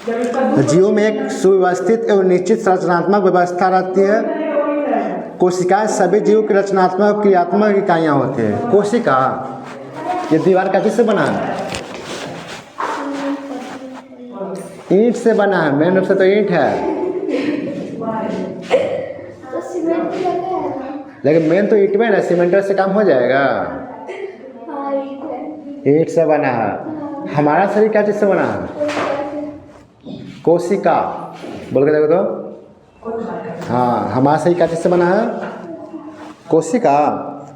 जीवों में एक सुव्यवस्थित एवं निश्चित रचनात्मक व्यवस्था रहती है। कोशिकाएं सभी जीवों की रचनात्मक और क्रियात्मक इकाइयाँ होती हैं। कोशिका, ये दीवार का किससे बना है? ईंट से बना है, मेन रूप से तो ईंट है, लेकिन मेन तो ईंट में ना, सीमेंट से काम हो जाएगा। ईंट से बना है। हमारा शरीर क्या चीज से बना है? कोशिका, बोल के देखो तो। हाँ, हमारा शरीर क्या चीज से बना है? कोशिका।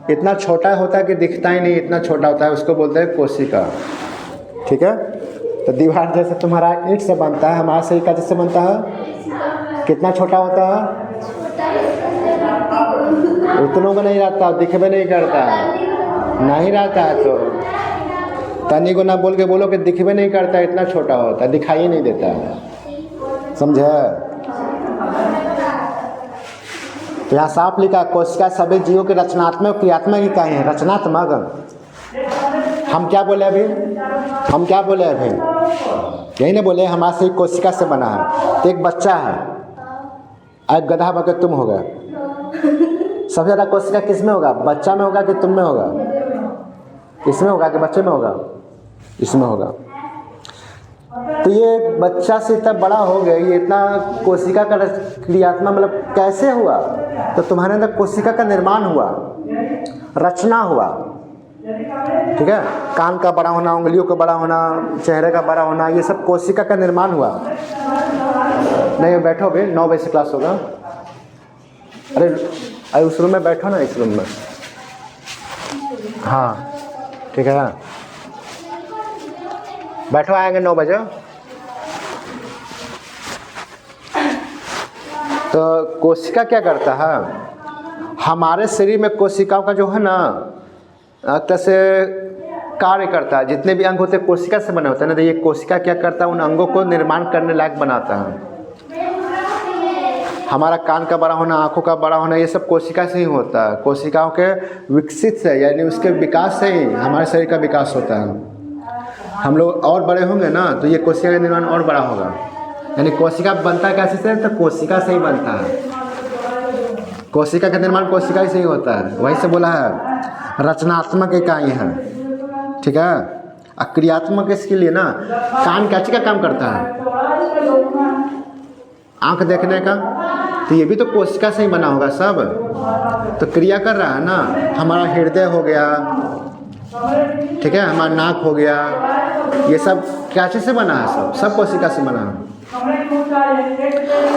इतना छोटा होता है कि दिखता ही नहीं, इतना छोटा होता है, उसको बोलते हैं कोशिका। ठीक है। तो दीवार जैसे तुम्हारा ईंट से बनता है, हमारा शरीर क्या चीज से बनता है? कितना छोटा होता है? उतनों का नहीं रहता, दिखबे नहीं करता, नहीं रहता है। तो तनी को ना बोल के बोलो कि दिखबे नहीं करता, इतना छोटा होता है, दिखाई नहीं देता है। समझे? तो यहाँ साफ लिखा, कोशिका सभी जीवों के रचनात्मक क्रियात्मक इकाई है। रचनात्मक, हम क्या बोले अभी? हम क्या बोले अभी? यही ना बोले हमारा शरीर कोशिका से बना है। तो एक बच्चा है, एक गधा बके तुम हो गए, सबसे ज़्यादा कोशिका किस में होगा? बच्चा में होगा कि तुम में होगा? इसमें होगा कि बच्चे में होगा? इसमें होगा। तो ये बच्चा से इतना बड़ा हो गया, ये इतना कोशिका का क्रियात्मक मतलब कैसे हुआ? तो तुम्हारे अंदर कोशिका का निर्माण हुआ, रचना हुआ। ठीक है। कान का बड़ा होना, उंगलियों का बड़ा होना, चेहरे का बड़ा होना, ये सब कोशिका का निर्माण हुआ। नहीं बैठो भी, 9 बजे से क्लास होगा। अरे उस रूम में बैठो ना, इस रूम में। हाँ ठीक है, बैठो, आएंगे 9 बजे। तो कोशिका क्या करता है? हमारे शरीर में कोशिकाओं का जो है ना, कैसे कार्य करता है। जितने भी अंग होते हैं कोशिका से बने होते हैं ना। तो ये कोशिका क्या करता है? उन अंगों को निर्माण करने लायक बनाता है। हमारा कान का बड़ा होना, आँखों का बड़ा होना, ये सब कोशिका से ही होता है। कोशिकाओं के विकसित से, यानी उसके विकास से ही हमारे शरीर का विकास होता है। हम लोग और बड़े होंगे ना, तो ये कोशिका का निर्माण और बड़ा होगा। यानी कोशिका बनता है कैसे से? तो कोशिका से ही बनता है। कोशिका का निर्माण कोशिका से ही होता है। वहीं से बोला है रचनात्मक इकाई है। ठीक है। क्रियात्मक इसके लिए ना, कान कैसे का काम करता है? आँख देखने का, तो ये भी तो कोशिका से ही बना होगा सब। तो क्रिया कर रहा है ना। हमारा हृदय हो गया, ठीक है, हमारा नाक हो गया, ये सब क्या चीज़ से बना है? सब कोशिका से बना है।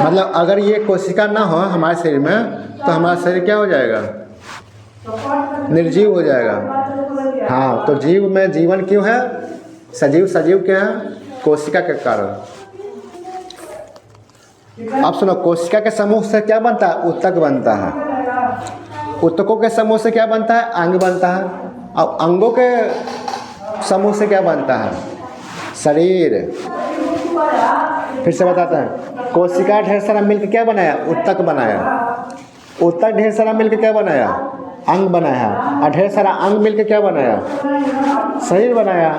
मतलब अगर ये कोशिका ना हो हमारे शरीर में, तो हमारा शरीर क्या हो जाएगा? निर्जीव हो जाएगा। हाँ, तो जीव में जीवन क्यों है? सजीव क्या है? कोशिका के कारण। अब सुनो, कोशिका के समूह से क्या बनता है? ऊतक बनता है। ऊतकों के समूह से क्या बनता है? अंग बनता है। अब अंगों के समूह से क्या बनता है? शरीर। फिर से बताते हैं, कोशिका ढेर सारा मिलकर क्या बनाया? ऊतक बनाया। ऊतक ढेर सारा मिलकर क्या बनाया? अंग बनाया। और ढेर सारा अंग मिलकर क्या बनाया? शरीर बनाया।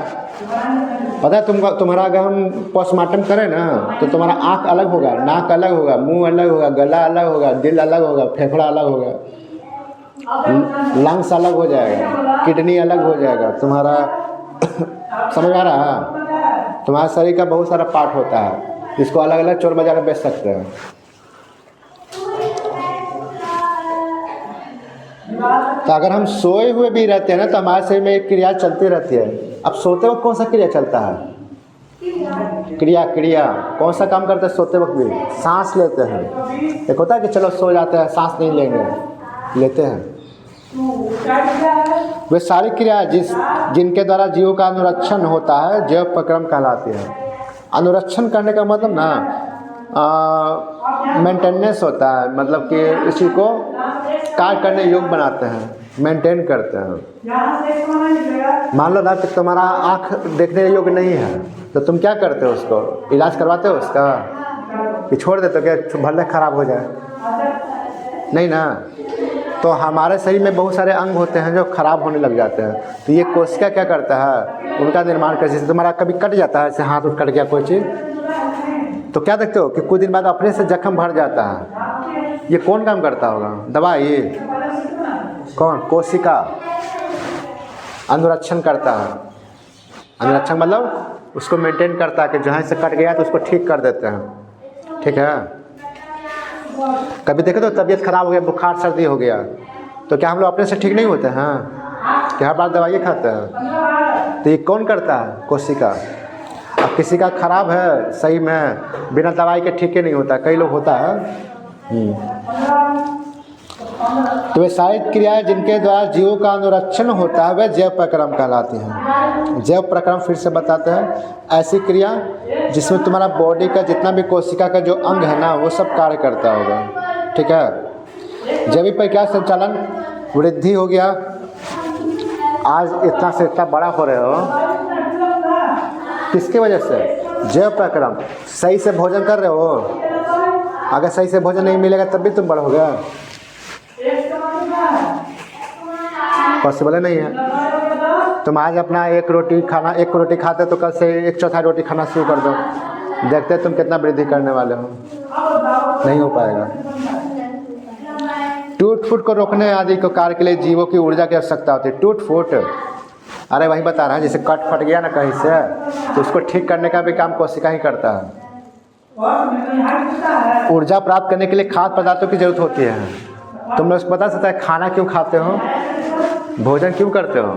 पता है तुमको, तुम्हारा अगर हम पोस्टमार्टम करें ना, तो तुम्हारा आँख अलग होगा, नाक अलग होगा, मुंह अलग होगा, गला अलग होगा, दिल अलग होगा, फेफड़ा अलग होगा, लंग्स अलग हो जाएगा, किडनी अलग हो जाएगा तुम्हारा। समझ आ रहा है? तुम्हारे शरीर का बहुत सारा पार्ट होता है, जिसको अलग अलग चोर बाजार में बेच सकते हैं। तो अगर हम सोए हुए भी रहते हैं ना, तो हमारे शरीर में एक क्रिया चलती रहती है। अब सोते वक्त कौन सा क्रिया चलता है? क्रिया कौन सा काम करते हैं सोते वक्त भी? सांस लेते हैं। एक होता है कि चलो सो जाते हैं, सांस नहीं लेंगे, लेते हैं। वे सारी क्रिया जिनके द्वारा जीवों का अनुरक्षण होता है, जैव प्रक्रम कहलाती है। अनुरक्षण करने का मतलब ना, मेंटेनेंस होता है, मतलब कि इसी को कार्य करने योग्य बनाते हैं, मेंटेन करते हैं। मान लो ना कि तुम्हारा आँख देखने योग्य नहीं है, तो तुम क्या करते हो? उसको इलाज करवाते हो उसका, कि छोड़ देते हो कि भले खराब हो जाए? नहीं ना। तो हमारे शरीर में बहुत सारे अंग होते हैं जो खराब होने लग जाते हैं। तो ये कोशिका क्या करता है? उनका निर्माण कैसे? तुम्हारा कभी कट जाता है, ऐसे हाथ उठ कट गया कोई चीज़, तो क्या देखते हो कि कुछ दिन बाद अपने से जख्म भर जाता है। ये कौन काम करता होगा? दवा ये कौन? कोशिका अनुरक्षण करता है। अनुरक्षण मतलब उसको मेंटेन करता है कि जहाँ से कट गया तो उसको ठीक कर देते हैं। ठीक है। कभी देखे तो तबीयत खराब हो गया, बुखार सर्दी हो गया, तो क्या हम लोग अपने से ठीक नहीं होते हैं? कि हर बार दवाई खाते हैं? तो ये कौन करता है? कोशिका। अब किसी का खराब है सही में, बिना दवाई के ठीक ही नहीं होता, कई लोग होता है। तो वे सारी क्रियाएं जिनके द्वारा जीवों का अनुरक्षण होता है वे जैव प्रक्रम कहलाती हैं। जैव प्रक्रम फिर से बताते हैं, ऐसी क्रिया जिसमें तुम्हारा बॉडी का जितना भी कोशिका का जो अंग है ना वो सब कार्य करता होगा। ठीक है। जैविक प्रक्रिया संचालन वृद्धि हो गया, आज इतना से इतना बड़ा हो रहे हो, किसकी वजह से? जैव प्रक्रम। सही से भोजन कर रहे हो, अगर सही से भोजन नहीं मिलेगा तब भी तुम बढ़ोगे? पॉसिबल नहीं है। तुम आज अपना एक रोटी खाते तो कल से 1/4 रोटी खाना शुरू कर दो, देखते तुम कितना वृद्धि करने वाले हो। नहीं हो पाएगा। टूट फूट को रोकने आदि को कार्य के लिए जीवों की ऊर्जा की आवश्यकता होती है। टूट फूट, अरे वही बता रहा है, जैसे कट फट गया ना कहीं से, तो उसको ठीक करने का भी काम कोशिका ही करता है। ऊर्जा प्राप्त करने के लिए खाद्य पदार्थों की जरूरत होती है। तुम लोग बता सकते हैं खाना क्यों खाते हो, भोजन क्यों करते हो?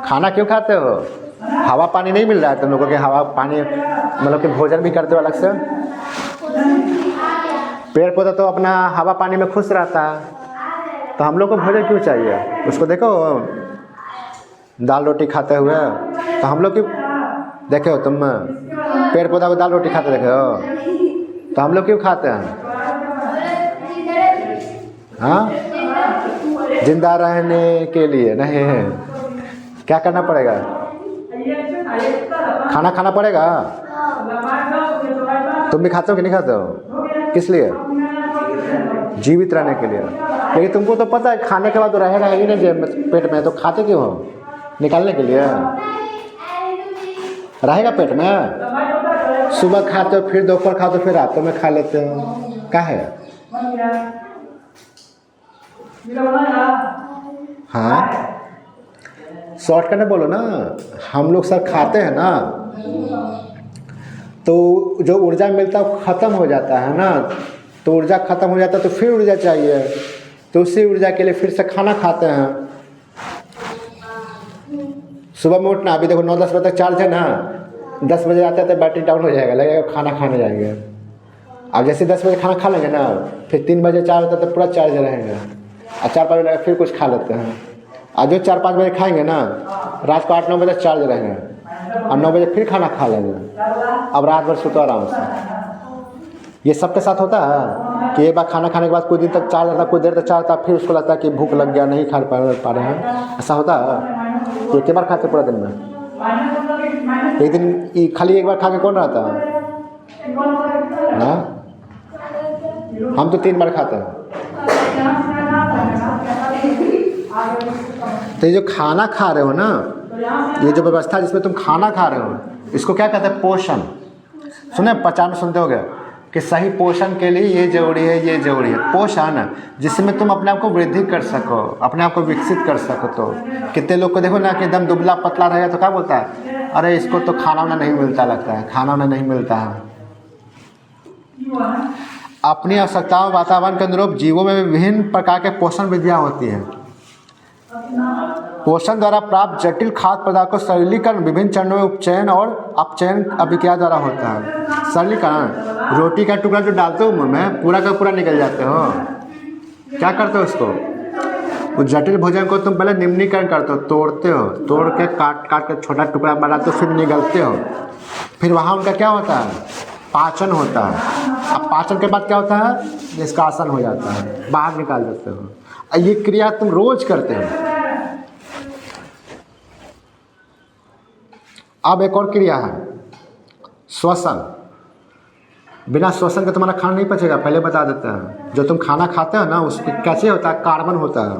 खाना क्यों खाते हो? हवा पानी नहीं मिल रहा है तुम लोगों के? हवा पानी मतलब कि भोजन भी करते हो अलग से? पेड़ पौधा तो अपना हवा पानी में खुश रहता है, तो हम लोग को भोजन क्यों चाहिए? उसको देखो दाल रोटी खाते हुए, तो हम लोग क्यों देखे हो? तुम पेड़ पौधा को दाल रोटी खाते देखे हो, तो हम लोग क्यों खाते हैं? हाँ, जिंदा रहने के लिए नहीं है। क्या करना पड़ेगा? खाना खाना पड़ेगा। तुम भी खाते हो कि नहीं खाते हो? किस लिए? जीवित रहने के लिए। लेकिन तुमको तो पता है खाने के बाद तो रहेगा ही नहीं पेट में, तो खाते क्यों हो? निकालने के लिए रहेगा पेट में। सुबह खाते हो, फिर दोपहर खाते हो, फिर रात में खा लेते हो, क्या है? हाँ, शॉर्ट करने बोलो ना। हम लोग सर खाते हैं ना, तो जो ऊर्जा मिलता है वो ख़त्म हो जाता है ना, तो ऊर्जा ख़त्म हो जाता है तो फिर ऊर्जा चाहिए, तो उसी ऊर्जा के लिए फिर से खाना खाते हैं। सुबह में उठना, अभी देखो 9-10 बजे तक चार्ज है ना, 10 बजे आते हैं तो बैटरी डाउन हो जाएगा, लगेगा खाना खाने जाएंगे। अब जैसे 10 बजे खाना खा लेंगे ना, फिर 3 बजे चार्ज होता है तो पूरा चार्ज रहेंगे, और 4-5 बजे फिर कुछ खा लेते हैं। और जो 4-5 बजे खाएंगे ना, रात को 8-9 बजे चार्ज रहेंगे, और 9 बजे फिर खाना खा लेंगे। अब रात भर सोते आराम से। ये सबके साथ होता है कि एक बार खाना खाने के बाद कुछ दिन तक चार्ज रहता है, कुछ देर तक चार्ज रहता है, फिर उसको लगता है कि भूख लग गया, नहीं खा पा रहे हैं। ऐसा होता है? एक बार खाते पूरा दिन में? एक दिन खाली एक बार खा के कौन रहता है? हम तो 3 बार खाते हैं। तो ये जो खाना खा रहे हो ना, ये जो व्यवस्था जिसमें तुम खाना खा रहे हो, इसको क्या कहते हैं? पोषण। सुने पहचान सुनते होगे कि सही पोषण के लिए ये जरूरी है, ये जरूरी है। पोषण जिसमें तुम अपने आप को वृद्धि कर सको, अपने आप को विकसित कर सको। तो कितने लोग को देखो ना कि एकदम दुबला पतला रहेगा तो क्या बोलता है? अरे इसको तो खाना वाना नहीं मिलता, लगता है खाना वाना नहीं मिलता है। अपनी आवश्यकताओं वातावरण के अनुरूप जीवों में विभिन्न प्रकार के पोषण विधियाँ होती हैं। पोषण द्वारा प्राप्त जटिल खाद्य पदार्थ को सरलीकरण विभिन्न चरणों में उपचयन और अपचयन अभिक्रिया द्वारा होता है। सरलीकरण, रोटी का टुकड़ा जो डालते हो मुँह में, पूरा का पूरा निकल जाते हो, क्या करते हो उसको? उस जटिल भोजन को तुम पहले निम्नीकरण करते हो, तोड़ते हो, तोड़ के काट के छोटा टुकड़ा बनाते हो, फिर निगलते हो, फिर वहाँ उनका क्या होता है? पाचन होता है। अब पाचन के बाद क्या होता है? निष्कासन हो जाता है, बाहर निकाल देते हो। ये क्रिया तुम रोज करते हो। अब एक और क्रिया है श्वसन। बिना श्वसन के तुम्हारा खाना नहीं पचेगा, पहले बता देते हैं। जो तुम खाना खाते हो ना, उसमें कैसे होता है? कार्बन होता है।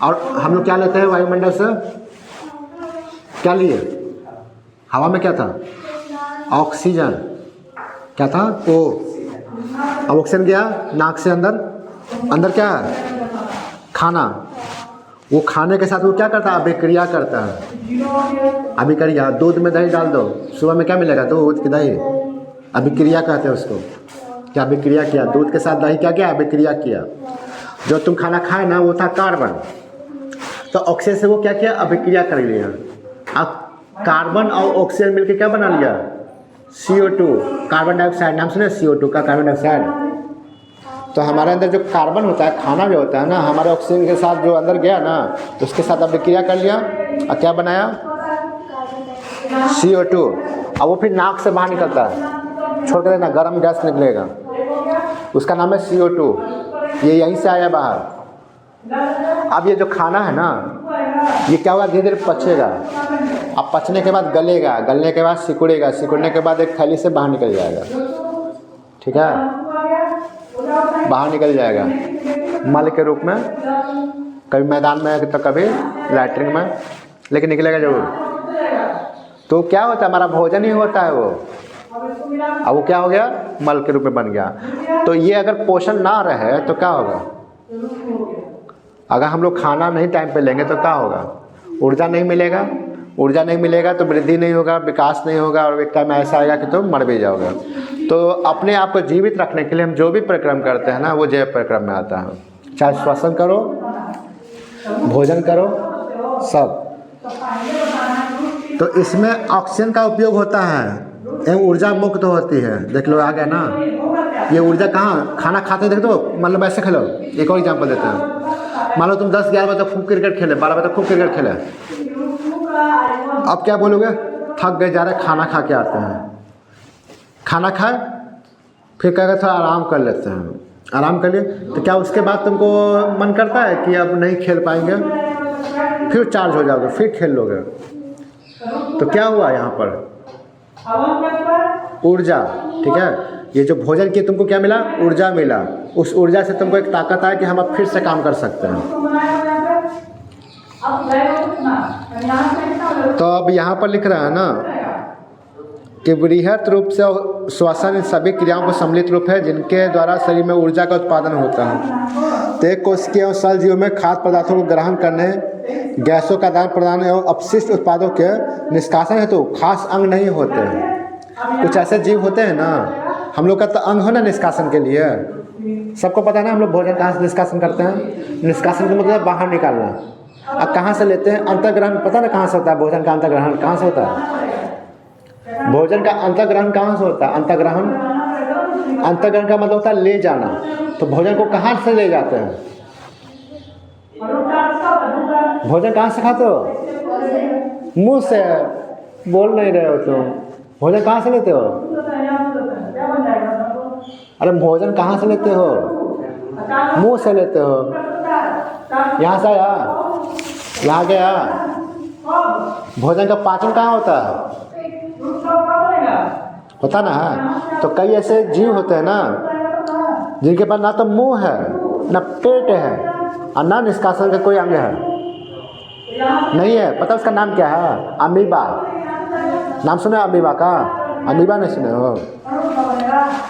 और हम लोग क्या लेते हैं वायुमंडल से? क्या लिए? हवा में क्या था? ऑक्सीजन क्या था ओ, अब ऑक्सीजन गया नाक से अंदर, अंदर क्या है खाना, वो खाने के साथ वो क्या करता है अभिक्रिया करता है। अभिक्रिया, दूध में दही डाल दो, सुबह में क्या मिलेगा दूध की दही, अभिक्रिया कहते हैं उसको। क्या अभिक्रिया किया, दूध के साथ दही क्या किया अभिक्रिया किया। जो तुम खाना खाए ना वो था कार्बन, तो ऑक्सीजन से वो क्या किया अभिक्रिया कर लिया। अब कार्बन और ऑक्सीजन मिलकर क्या बना लिया CO2, कार्बन डाइऑक्साइड। नाम सुने CO2 का, कार्बन डाइऑक्साइड। तो हमारे अंदर जो कार्बन होता है, खाना जो होता है ना, हमारे ऑक्सीजन के साथ जो अंदर गया ना, उसके साथ अभिक्रिया कर लिया और क्या बनाया CO2। अब वो फिर नाक से बाहर निकलता है, छोड़ कर देना, गर्म गैस निकलेगा, उसका नाम है CO2। ये यहीं से आया बाहर। अब ये जो खाना है ना, ये क्या होगा धीरे धीरे पचेगा। अब पचने के बाद गलेगा, गलने के बाद सिकुड़ेगा, सिकुड़ने के बाद एक थैली से बाहर निकल जाएगा। ठीक है, बाहर निकल जाएगा मल के रूप में, कभी मैदान में तो कभी लैट्रिन में, लेकिन निकलेगा जरूर। तो क्या होता है हमारा भोजन ही होता है वो। अब वो क्या हो गया मल के रूप में बन गया। तो ये अगर पोषण ना रहे तो क्या होगा, अगर हम लोग खाना नहीं टाइम पे लेंगे तो क्या होगा, ऊर्जा नहीं मिलेगा। ऊर्जा नहीं मिलेगा तो वृद्धि नहीं होगा, विकास नहीं होगा, और एक टाइम ऐसा आएगा कि तुम मर भी जाओगे। तो अपने आप को जीवित रखने के लिए हम जो भी परिक्रम करते हैं ना, वो जैव परिक्रम में आता है। चाहे श्वसन करो, भोजन करो, सब। तो इसमें ऑक्सीजन का उपयोग होता है एवं ऊर्जा मुक्त होती है। देख लो आ गया ना, ये ऊर्जा कहाँ, खाना खाते देख दो, मतलब ऐसे खेलो। एक और एग्जाम्पल देते हैं, मान लो तुम 10-11 बजे तक खूब क्रिकेट खेले, 12 बजे तक खूब क्रिकेट खेले, अब क्या बोलोगे, थक गए जा रहे, खाना खा के आते हैं। खाना खाए फिर क्या थोड़ा आराम कर लेते हैं, आराम कर लिए तो क्या उसके बाद तुमको मन करता है कि अब नहीं खेल पाएंगे, फिर चार्ज हो जाओगे, फिर खेल लोगे। तो क्या हुआ यहाँ पर ऊर्जा। ठीक है, ये जो भोजन किए तुमको क्या मिला, ऊर्जा मिला। उस ऊर्जा से तुमको एक ताकत आए कि हम अब फिर से काम कर सकते हैं। तो अब यहाँ पर लिख रहा है ना कि बृहत रूप से श्वसन इन सभी क्रियाओं को सम्मिलित रूप है जिनके द्वारा शरीर में ऊर्जा का उत्पादन होता है। तो एक कोशिकीय और सल जीवों में खाद्य पदार्थों को ग्रहण करने, गैसों का आदान प्रदान एवं अपशिष्ट उत्पादों के निष्कासन हेतु खास अंग नहीं होते। कुछ ऐसे जीव होते हैं ना, हम लोग का तो अंग हो ना निष्कासन के लिए, सबको पता है ना हम लोग भोजन कहाँ से निष्कासन करते हैं। निष्कासन का मतलब बाहर निकालना। अब कहाँ से लेते हैं, अंतर्ग्रहण, पता ना कहाँ से होता है भोजन का अंतर्ग्रहण, कहाँ से होता है भोजन का अंतर्ग्रहण, कहाँ से होता है अंतर्ग्रहण। अंतर्ग्रहण का मतलब होता है ले जाना। तो भोजन को कहाँ से ले जाते हैं, भोजन कहाँ से खाते हो, मुंह से। बोल नहीं रहे हो तुम, भोजन कहाँ से लेते हो, अरे भोजन कहाँ से लेते हो, मुंह से लेते हो। यहाँ से आया, यहाँ गया। भोजन का पाचन कहाँ होता है, होता ना है। तो कई ऐसे जीव होते हैं ना जिनके पास ना तो मुंह है, ना पेट है, और ना निष्कासन का कोई अंग है, नहीं है। पता उसका नाम क्या है, अमीबा। नाम सुने अमीबा का, अमीबा नहीं सुने हो।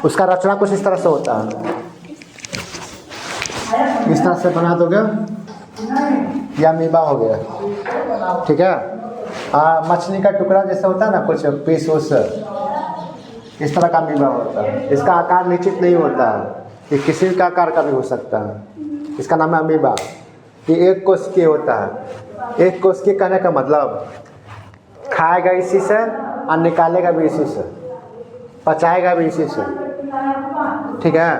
उसका रचना कुछ इस तरह से होता है, इस तरह से बना दोगे, ये अमीबा हो गया। ठीक है, मछली का टुकड़ा जैसा होता है ना, कुछ पीस उस इस तरह का अमीबा होता है। इसका आकार निश्चित नहीं होता है, ये किसी का आकार का भी हो सकता है। इसका नाम है अमीबा। ये एक कोशिकीय होता है। एक कोशिकीय कहने का मतलब खाएगा इसी से और निकालेगा भी इसी से, पचाएगा भी इसी से। ठीक है,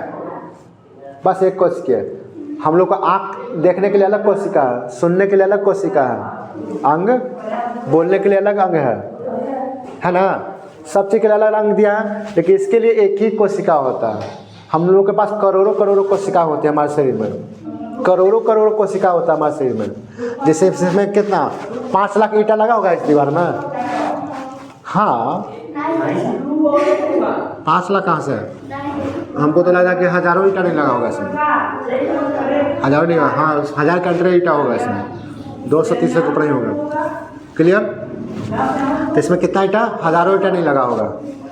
बस एक कोशिकीय। हम लोग को आँख देखने के लिए अलग कोशिका है, सुनने के लिए अलग कोशिका है, अंग बोलने के लिए अलग अंग है ना। सब चीज़ के लिए अलग अंग दिया है, लेकिन इसके लिए एक ही कोशिका होता है। हम लोगों के पास करोड़ों करोड़ों कोशिका होती है हमारे शरीर में, करोड़ों करोड़ों कोशिका होता है हमारे शरीर में। जैसे इसमें कितना 5 लाख ईंटा लगा होगा इस दीवार में। हाँ, 5 लाख कहाँ से, हमको तो लगा कि हज़ारों ईंटा नहीं लगा होगा इसमें, हज़ारों नहीं, हाँ 1000 का अंदर ईंटा होगा इसमें, 230 से ऊपर ही होगा। क्लियर। तो इसमें कितना ईंटा, हज़ारों ईंटा नहीं लगा होगा।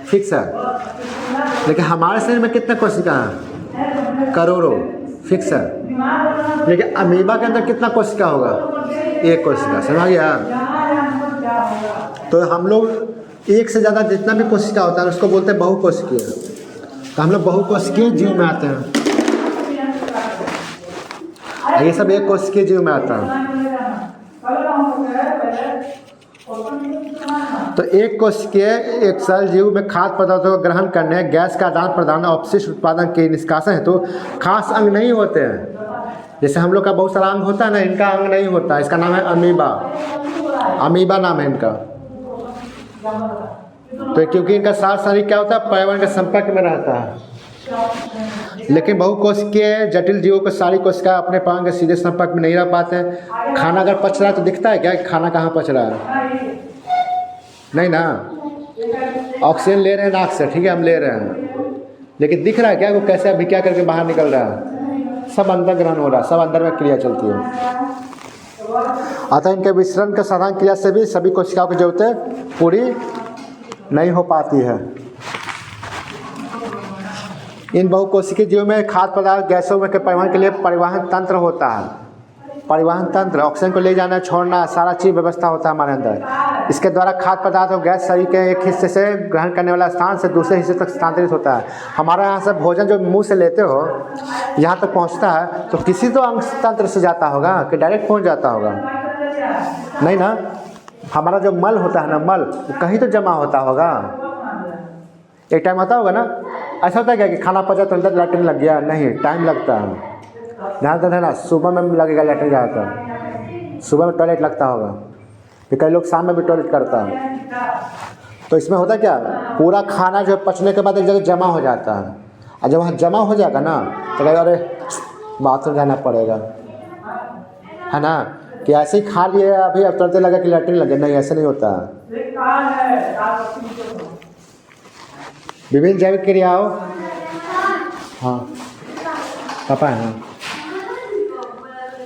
फिक्स है। लेकिन हमारे शरीर में कितने कोशिका हैं? करोड़ों, फिक्स है। लेकिन अमीबा के अंदर कितना कोशिका होगा? एक कोशिका, समझ गया? तो हम लोग एक से ज़्यादा जितना भी कोशिका होता है उसको बोलते हैं बहुकोशिकीय। तो हम लोग बहुकोशिकीय जीव में आते हैं। ये सब एक कोशिकीय जीव में आता है। तो एक कोशिकीय एक सेल जीव में खाद्य पदार्थों को ग्रहण करने, गैस का आदान प्रदान, अपशिष्ट उत्पादन के निष्कासन हेतु खास अंग नहीं होते हैं। जैसे हम लोग का बहुत सारा अंग होता है ना, इनका अंग नहीं होता। इसका नाम है अमीबा। अमीबा नाम है इनका। तो क्योंकि इनका सारा शरीर क्या होता है? पर्यावरण के संपर्क में रहता है। लेकिन बहुकोशिकीय जटिल जीवों को सारी कोशिका अपने पर्यावरण के सीधे संपर्क में नहीं रह पाते हैं। खाना अगर पच रहा है तो दिखता है क्या कि खाना कहाँ पच रहा है? नहीं ना। ऑक्सीजन ले रहे हैं नाक से, ठीक है, हम ले रहे हैं, लेकिन दिख रहा है क्या वो कैसे अभी क्या करके बाहर निकल रहा है? सब अंदर ग्रहण हो रहा है, सब अंदर में क्रिया चलती है। अतः इनके विसरण के साधारण क्रिया से भी सभी कोशिकाओं की जरूरतें पूरी नहीं हो पाती है। इन बहुकोशिकीय जीवों में खाद्य पदार्थ गैसों के परिवहन के लिए परिवहन तंत्र होता है। परिवहन तंत्र, ऑक्सीजन को ले जाना छोड़ना सारा चीज़ व्यवस्था होता है हमारे अंदर। इसके द्वारा खाद्य पदार्थ और गैस शरीर के एक हिस्से से ग्रहण करने वाला स्थान से दूसरे हिस्से तक स्थानांतरित होता है। हमारा यहाँ से भोजन जो मुंह से लेते हो यहाँ तक पहुँचता है तो किसी तो अंग तंत्र से जाता होगा कि डायरेक्ट पहुँच जाता होगा? नहीं ना। हमारा जो मल होता है ना, मल कहीं तो जमा होता होगा। एक टाइम आता होगा ना, ऐसा होता है क्या कि खाना पचा तो अंदर लैट्रिन लग गया? नहीं, टाइम लगता है। ध्यान देना ना, सुबह में लगेगा लैट्रिन ज़्यादातर, सुबह में टॉयलेट लगता होगा, फिर कई लोग शाम में भी टॉयलेट करता है। तो इसमें होता क्या, पूरा खाना जो पचने के बाद एक जगह जमा हो जाता है, और जब वहाँ जमा हो जाएगा ना तो कहेगा अरे बाथरूम जाना पड़ेगा, है ना। कि ऐसे ही खा लिए अभी अब तुरंत लगा कि लैट्रिन लगे, नहीं ऐसे नहीं होता। विभिन्न जैविक क्रियाओं, हाँ पापा है।